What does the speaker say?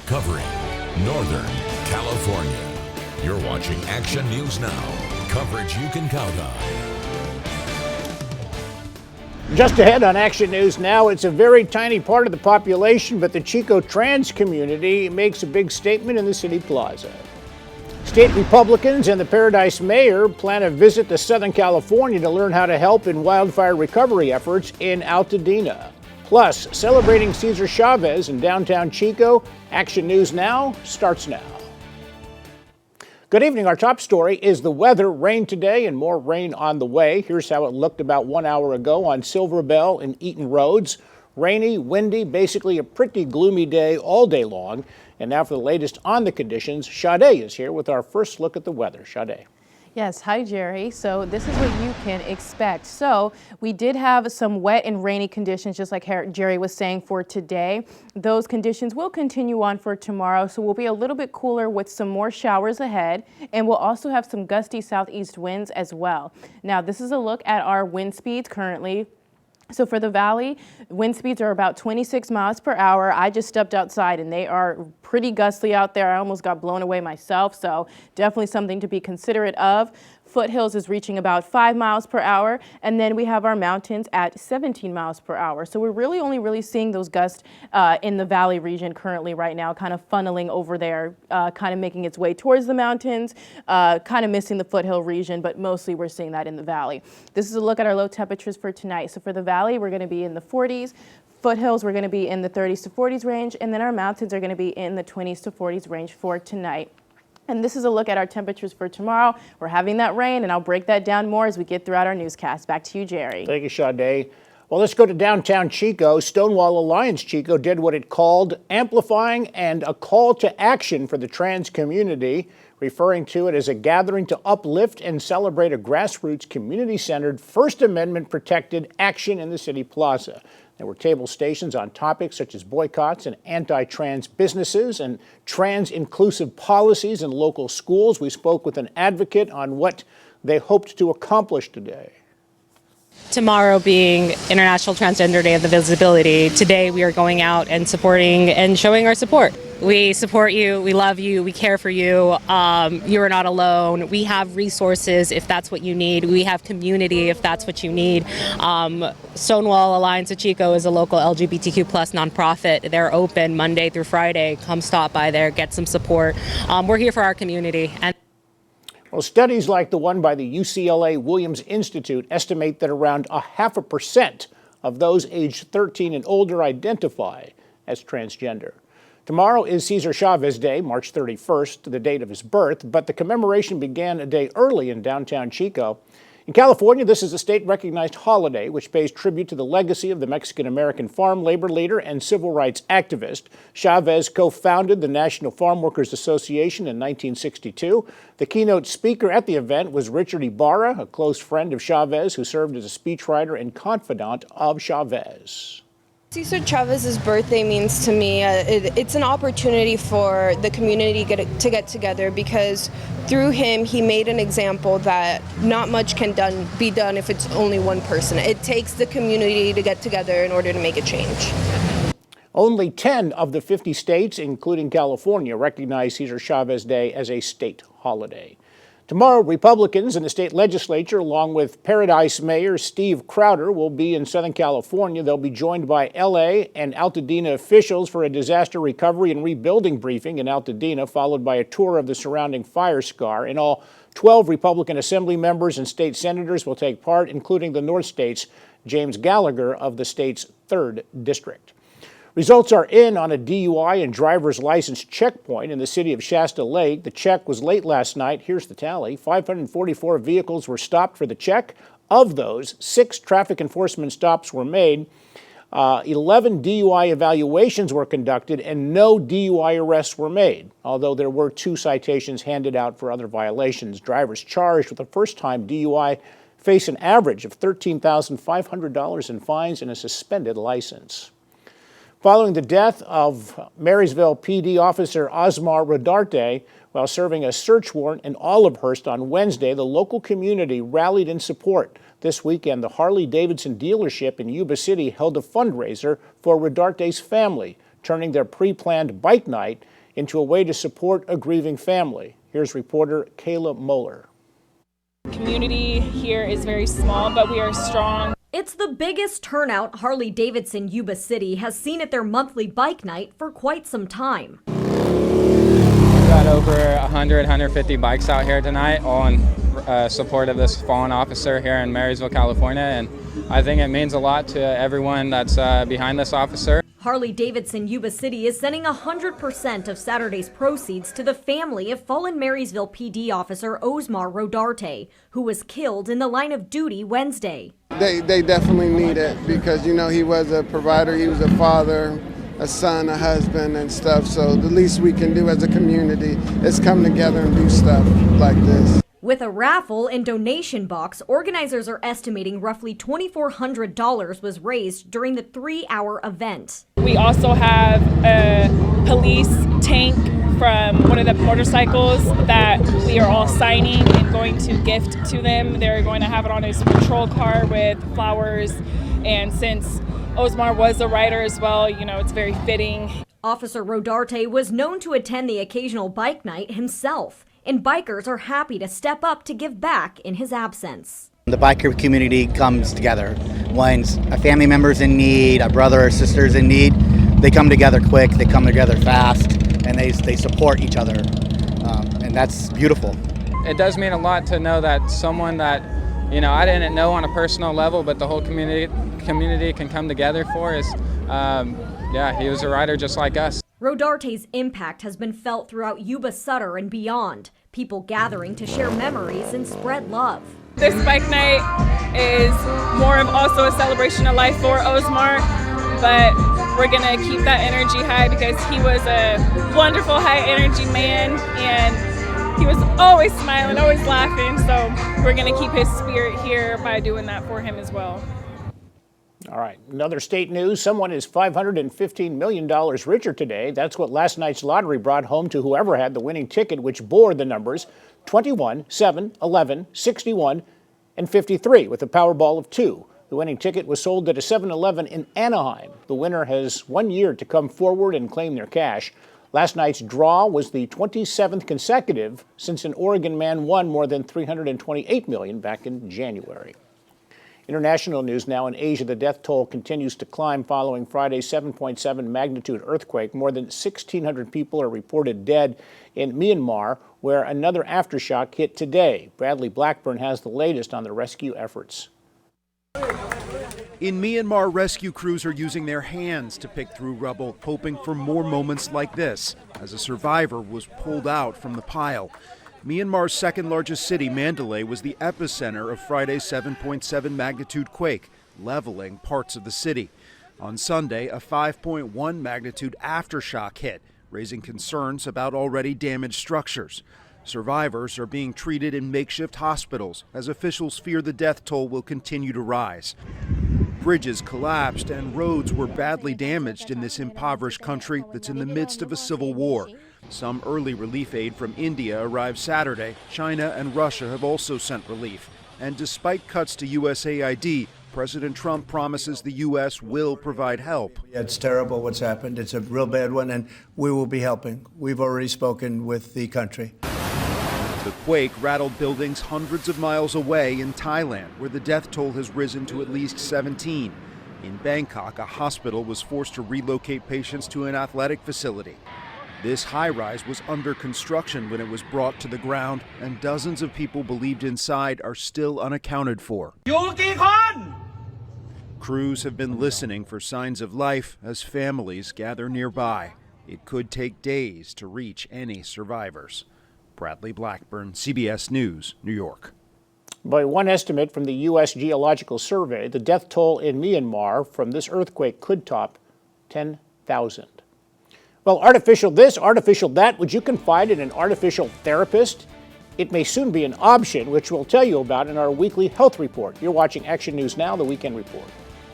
covering Northern California. You're watching Action News Now, coverage you can count on. Just ahead on Action News Now, it's a very tiny part of the population, but the Chico trans community makes a big statement in the city plaza. State Republicans and the Paradise mayor plan to visit to Southern California to learn how to help in wildfire recovery efforts in Altadena. Plus, celebrating Cesar Chavez in downtown Chico, Action News Now starts now. Good evening. Our top story is the weather. Rain today and more rain on the way. Here's how it looked about 1 hour ago on Silver Bell and Eaton Roads. Rainy, windy, basically a pretty gloomy day all day long. And now for the latest on the conditions, Sade is here with our first look at the weather. Sade. Yes, hi Jerry. So this is what you can expect. So we did have some wet and rainy conditions, just like Jerry was saying, for today. Those conditions will continue on for tomorrow, so we'll be a little bit cooler with some more showers ahead, and we'll also have some gusty southeast winds as well. Now this is a look at our wind speeds currently. So for the valley, wind speeds are about 26 miles per hour. I just stepped outside and they are pretty gustly out there. I almost got blown away myself, so definitely something to be considerate of. Foothills is reaching about 5 miles per hour, and then we have our mountains at 17 miles per hour. So we're only seeing those gusts in the valley region currently right now, kind of funneling over there, kind of making its way towards the mountains, kind of missing the foothill region, but mostly we're seeing that in the valley. This is a look at our low temperatures for tonight. So for the valley, we're going to be in the 40s. Foothills, we're going to be in the 30s to 40s range, and then our mountains are going to be in the 20s to 40s range for tonight. And this is a look at our temperatures for tomorrow. We're having that rain, and I'll break that down more as we get throughout our newscast. Back to you, Jerry. Thank you, Sade. Well, let's go to downtown Chico. Stonewall Alliance Chico did what it called amplifying and a call to action for the trans community, referring to it as a gathering to uplift and celebrate a grassroots, community-centered, First Amendment-protected action in the city plaza. There were table stations on topics such as boycotts and anti-trans businesses and trans-inclusive policies in local schools. We spoke with an advocate on what they hoped to accomplish today. Tomorrow being International Transgender Day of the Visibility, today we are going out and supporting and showing our support. We support you, we love you, we care for you. You are not alone. We have resources if that's what you need. We have community if that's what you need. Stonewall Alliance of Chico is a local LGBTQ plus nonprofit. They're open Monday through Friday. Come stop by there, get some support. We're here for our community. Well, studies like the one by the UCLA Williams Institute estimate that around 0.5% of those aged 13 and older identify as transgender. Tomorrow is Cesar Chavez Day, March 31st, the date of his birth, but the commemoration began a day early in downtown Chico. In California, this is a state-recognized holiday which pays tribute to the legacy of the Mexican-American farm labor leader and civil rights activist. Chavez co-founded the National Farm Workers Association in 1962. The keynote speaker at the event was Richard Ibarra, a close friend of Chavez who served as a speechwriter and confidant of Chavez. Cesar Chavez's birthday means to me, it's an opportunity for the community to get together, because through him, he made an example that not much can be done if it's only one person. It takes the community to get together in order to make a change. Only 10 of the 50 states, including California, recognize Cesar Chavez Day as a state holiday. Tomorrow, Republicans in the state legislature, along with Paradise Mayor Steve Crowder, will be in Southern California. They'll be joined by L.A. and Altadena officials for a disaster recovery and rebuilding briefing in Altadena, followed by a tour of the surrounding fire scar. In all, 12 Republican Assembly members and state senators will take part, including the North State's James Gallagher of the state's 3rd District. Results are in on a DUI and driver's license checkpoint in the city of Shasta Lake. The check was late last night. Here's the tally. 544 vehicles were stopped for the check. Of those, 6 traffic enforcement stops were made. 11 DUI evaluations were conducted and no DUI arrests were made, although there were 2 citations handed out for other violations. Drivers charged with a first-time DUI face an average of $13,500 in fines and a suspended license. Following the death of Marysville PD officer Osmar Rodarte while serving a search warrant in Olivehurst on Wednesday, the local community rallied in support. This weekend, the Harley-Davidson dealership in Yuba City held a fundraiser for Rodarte's family turning their pre-planned bike night into a way to support a grieving family. Here's reporter Kayla Moeller. Community here is very small, but we are strong. It's the biggest turnout Harley-Davidson Yuba City has seen at their monthly bike night for quite some time. We've got over 150 bikes out here tonight, all in support of this fallen officer here in Marysville, California, and I think it means a lot to everyone that's behind this officer. Harley-Davidson Yuba City is sending 100% of Saturday's proceeds to the family of fallen Marysville PD officer Osmar Rodarte, who was killed in the line of duty Wednesday. They definitely need it because, you know, he was a provider, he was a father, a son, a husband and stuff. So the least we can do as a community is come together and do stuff like this. With a raffle and donation box, organizers are estimating roughly $2,400 was raised during the 3-hour event. We also have a police tank from one of the motorcycles that we are all signing and going to gift to them. They're going to have it on his patrol car with flowers, and since Osmar was a rider as well, you know, it's very fitting. Officer Rodarte was known to attend the occasional bike night himself, and bikers are happy to step up to give back in his absence. The biker community comes together. When a family member's in need, a brother or sister's in need, they come together quick, they come together fast, and they support each other, and that's beautiful. It does mean a lot to know that someone that, you know, I didn't know on a personal level, but the whole community can come together for is, yeah, he was a rider just like us. Rodarte's impact has been felt throughout Yuba Sutter and beyond, people gathering to share memories and spread love. This bike night is more of also a celebration of life for Osmar, but we're gonna keep that energy high because he was a wonderful high energy man and he was always smiling, always laughing, so we're gonna keep his spirit here by doing that for him as well. All right, another state news. Someone is $515 million richer today. That's what last night's lottery brought home to whoever had the winning ticket, which bore the numbers 21, 7, 11, 61, and 53 with a Powerball of 2. The winning ticket was sold at a 7-Eleven in Anaheim. The winner has 1 year to come forward and claim their cash. Last night's draw was the 27th consecutive since an Oregon man won more than $328 million back in January. International news now. In Asia, the death toll continues to climb following Friday's 7.7 magnitude earthquake. More than 1,600 people are reported dead in Myanmar, where another aftershock hit today. Bradley Blackburn has the latest on the rescue efforts. In Myanmar, rescue crews are using their hands to pick through rubble, hoping for more moments like this, as a survivor was pulled out from the pile. Myanmar's second largest city, Mandalay, was the epicenter of Friday's 7.7 magnitude quake, leveling parts of the city. On Sunday, a 5.1 magnitude aftershock hit, raising concerns about already damaged structures. Survivors are being treated in makeshift hospitals as officials fear the death toll will continue to rise. Bridges collapsed and roads were badly damaged in this impoverished country that's in the midst of a civil war. Some early relief aid from India arrived Saturday. China and Russia have also sent relief. And despite cuts to USAID, President Trump promises the U.S. will provide help. It's terrible what's happened. It's a real bad one, and we will be helping. We've already spoken with the country. The quake rattled buildings hundreds of miles away in Thailand, where the death toll has risen to at least 17. In Bangkok, a hospital was forced to relocate patients to an athletic facility. This high-rise was under construction when it was brought to the ground, and dozens of people believed inside are still unaccounted for. Crews have been listening for signs of life as families gather nearby. It could take days to reach any survivors. Bradley Blackburn, CBS News, New York. By one estimate from the U.S. Geological Survey, the death toll in Myanmar from this earthquake could top 10,000. Well, artificial this, artificial that. Would you confide in an artificial therapist? It may soon be an option, which we'll tell you about in our weekly health report. You're watching Action News Now, the Weekend Report.